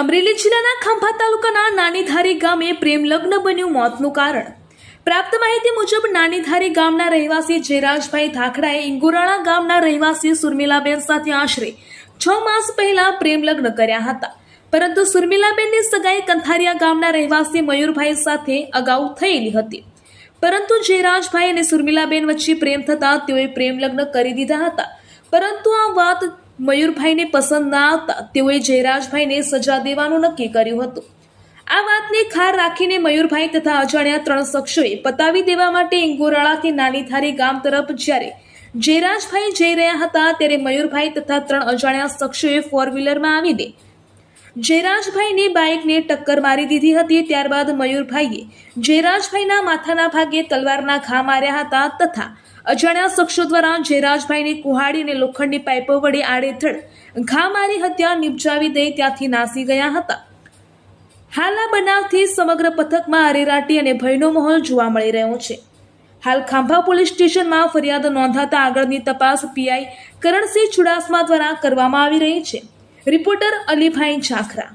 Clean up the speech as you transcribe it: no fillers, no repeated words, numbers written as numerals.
અમરેલી જિલ્લાના ખાંભા તાલુકાના નાનીધારી ગામે પ્રેમ લગ્ન બન્યું મોતનું કારણ। પ્રાપ્ત માહિતી મુજબ નાનીધારી ગામના રહેવાસી જયરાજભાઈ ધાખડાએ ઇંગોરાળા ગામના રહેવાસી સુરમીલાબેન સાથે આશરે 6 માસ પહેલા પ્રેમ લગ્ન કર્યા હતા, પરંતુ સુરમીલાબેનની સગાઈ કંથારિયા ગામના રહેવાસી મયુરભાઈ સાથે અગાઉ થયેલી હતી, પરંતુ જયરાજભાઈ અને સુરમીલાબેન વચ્ચે પ્રેમ થતા તેઓએ પ્રેમ લગ્ન કરી દીધા હતા, પરંતુ આ વાત મયુરભાઈને પસંદ ના આવતા તેઓએ જયરાજભાઈને સજા દેવાનું નક્કી કર્યું હતું। આ વાતને ખાર રાખીને મયુરભાઈ તથા અજાણ્યા 3 શખ્સોએ પતાવી દેવા માટે ઇંગોરાળાથી નાનીધારી ગામ તરફ જ્યારે જયરાજભાઈ જઈ રહ્યા હતા ત્યારે મયુરભાઈ તથા 3 અજાણ્યા શખ્સોએ 4 વ્હીલરમાં આવીને જયરાજભાઈની બાઇકને ટક્કર મારી દીધી હતી। ત્યારબાદ મયુરભાઈએ જયરાજભાઈના માથાના ભાગે તલવારના ઘા માર્યા હતા તથા અજાણ્યા શખ્સો દ્વારા જયરાજભાઈને કુહાડીને લોખંડની પાઇપો વડે આડેધડ ઘા મારી હત્યા નિપજાવી દઈ ત્યાંથી નાસી ગયા હતા। હાલ આ બનાવથી સમગ્ર પથકમાં અરેરાટી અને ભયનો માહોલ જોવા મળી રહ્યો છે। હાલ ખાંભા પોલીસ સ્ટેશનમાં ફરિયાદ નોંધાતા આગળની તપાસ પીઆઈ કરણસિંહ ચુડાસમા દ્વારા કરવામાં આવી રહી છે। રિપોર્ટર અલીભાઈ ઝાખરા।